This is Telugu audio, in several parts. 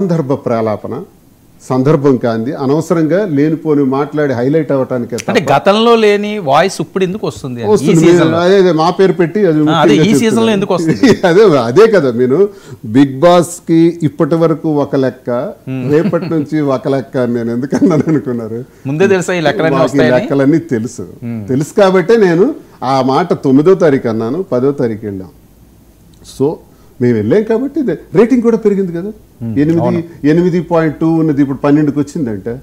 సందర్భ ప్రాలాపన సందర్భం కాంది అనవసరంగా లేనిపోని మాట్లాడి హైలైట్ అవ్వటానికి అంటే గతంలో లేని వాయిస్ ఇప్పుడు ఎందుకు వస్తుంది అదే మా పేరు పెట్టి ఈ సీజన్ లో ఎందుకు వస్తుంది అదే కదా నేను బిగ్ బాస్ కి ఇప్పటి వరకు ఒక లెక్క రేపటి నుంచి ఒక లెక్క నేను ఎందుకన్నాను అనుకున్నారు ముందే తెలుసా ఈ లెక్కలన్నీ తెలుసు కాబట్టే నేను ఆ మాట 9వ తారీఖు అన్నాను 10వ తారీఖు వెళ్ళాం సో మేము వెళ్ళాం కాబట్టి రేటింగ్ కూడా పెరిగింది కదా 8.2 ఉన్నది ఇప్పుడు 12కి వచ్చిందంటే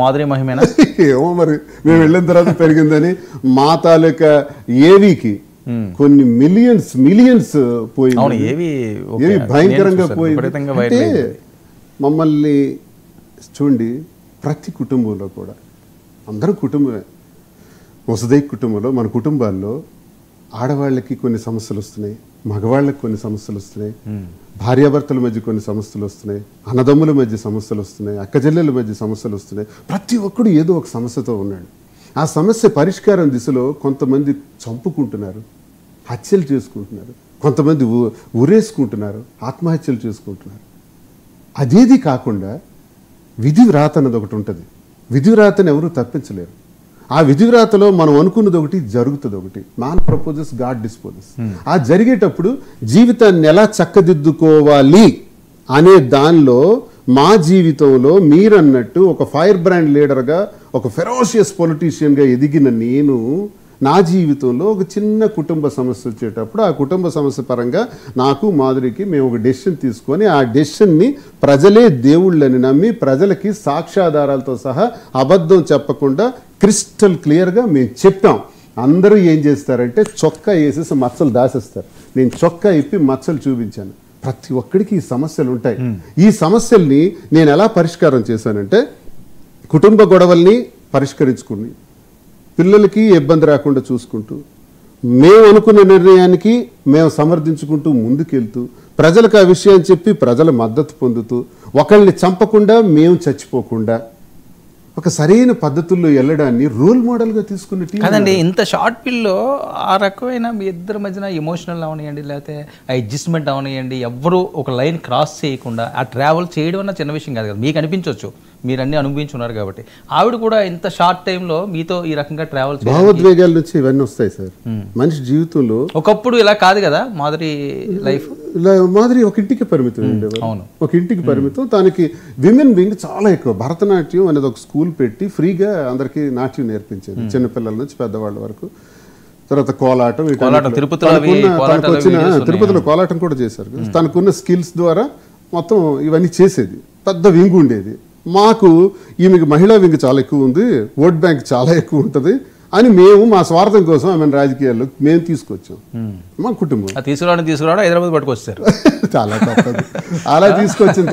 మాధురి మహిమేనా ఏమో మరి మేము వెళ్ళిన తర్వాత పెరిగిందని మా తాలూకా ఏవికి కొన్ని మిలియన్స్ పోయింది ఏవి భయంకరంగా పోయింది అంటే మమ్మల్ని చూడండి ప్రతి కుటుంబంలో కూడా అందరం కుటుంబమే వసుదై కుటుంబంలో మన కుటుంబాల్లో ఆడవాళ్ళకి కొన్ని సమస్యలు వస్తున్నాయి మగవాళ్ళకి కొన్ని సమస్యలు వస్తున్నాయి భార్యాభర్తల మధ్య కొన్ని సమస్యలు వస్తున్నాయి అన్నదమ్ముల మధ్య సమస్యలు వస్తున్నాయి అక్కచెల్లెల మధ్య సమస్యలు వస్తున్నాయి ప్రతి ఒక్కడు ఏదో ఒక సమస్యతో ఉన్నాడు ఆ సమస్య పరిష్కారం దిశలో కొంతమంది చంపుకుంటున్నారు హత్యలు చేసుకుంటున్నారు కొంతమంది ఉరేసుకుంటున్నారు ఆత్మహత్యలు చేసుకుంటున్నారు అదేది కాకుండా విధి వ్రాత అన్నది ఒకటి ఉంటుంది విధి వ్రాతను ఎవరూ తప్పించలేరు ఆ విధివ్రాతలో మనం అనుకున్నది ఒకటి జరుగుతుంది ఒకటి మ్యాన్ ప్రపోజెస్ గాడ్ డిస్పోజెస్ ఆ జరిగేటప్పుడు జీవితాన్ని ఎలా చక్కదిద్దుకోవాలి అనే దానిలో మా జీవితంలో మీరన్నట్టు ఒక ఫైర్ బ్రాండ్ లీడర్గా ఒక ఫెరోషియస్ పొలిటీషియన్గా ఎదిగిన నేను నా జీవితంలో ఒక చిన్న కుటుంబ సమస్య వచ్చేటప్పుడు ఆ కుటుంబ సమస్య పరంగా నాకు మాధురికి మేము ఒక డెసిషన్ తీసుకొని ఆ డెసిషన్ని ప్రజలే దేవుళ్ళని నమ్మి ప్రజలకి సాక్ష్యాధారాలతో సహా అబద్ధం చెప్పకుండా క్రిస్టల్ క్లియర్గా మేము చెప్పాం అందరూ ఏం చేస్తారంటే చొక్కా వేసేసి మచ్చలు దాసేస్తారు నేను చొక్కా ఇప్పి మచ్చలు చూపించాను ప్రతి ఒక్కడికి ఈ సమస్యలు ఉంటాయి ఈ సమస్యల్ని నేను ఎలా పరిష్కారం చేశానంటే కుటుంబ గొడవల్ని పరిష్కరించుకుని పిల్లలకి ఇబ్బంది రాకుండా చూసుకుంటూ మేము అనుకున్న నిర్ణయానికి మేము సమర్థించుకుంటూ ముందుకెళ్తూ ప్రజలకు ఆ విషయాన్ని చెప్పి ప్రజల మద్దతు పొందుతూ ఒకళ్ళని చంపకుండా మేము చచ్చిపోకుండా ఒక సరైన పద్ధతుల్లో వెళ్ళడాన్ని రోల్ మోడల్గా తీసుకున్న టీం కదండి ఇంత షార్ట్ పిల్లో ఆ రకమైన మీ ఇద్దరి మధ్యన ఎమోషనల్ అవనియండి లేకపోతే ఆ అడ్జస్ట్మెంట్ అవనియండి ఎవ్వరూ ఒక లైన్ క్రాస్ చేయకుండా ఆ ట్రావెల్ చేయడం అన్న చిన్న విషయం కాదు కదా మీకు అనిపించవచ్చు మీరు అన్ని అనుభవించున్నారు కాబట్టి ఆవిడ కూడా ఇంత షార్ట్ టైంలో మీతో ఈ రకంగా ట్రావెల్ భావోద్వేగాల నుంచి ఇవన్నీ వస్తాయి సార్ మనిషి జీవితంలో ఒకప్పుడు ఇలా కాదు కదా మాధురి లైఫ్ మాధురి ఒక ఇంటికి పరిమితం ఉండేవారు ఒక ఇంటికి పరిమితం తనకి విమెన్ వింగ్ చాలా ఎక్కువ భరతనాట్యం అనేది ఒక స్కూల్ పెట్టి ఫ్రీగా అందరికీ నాట్యం నేర్పించేది చిన్నపిల్లల నుంచి పెద్దవాళ్ళ వరకు తర్వాత కోలాటం తిరుపతిలో కోలాటం కూడా చేశారు తనకున్న స్కిల్స్ ద్వారా మొత్తం ఇవన్నీ చేసేది పెద్ద వింగ్ ఉండేది మాకు ఈమెకి మహిళా వింగ్ చాలా ఎక్కువ ఉంది ఓట్ బ్యాంక్ చాలా ఎక్కువ ఉంటుంది అని మేము మా స్వార్థం కోసం ఆమె రాజకీయాల్లో మేము తీసుకొచ్చాం మా కుటుంబం తీసుకురావడం హైదరాబాద్ పట్టుకొచ్చారు చాలా తప్పదు అలా తీసుకొచ్చిన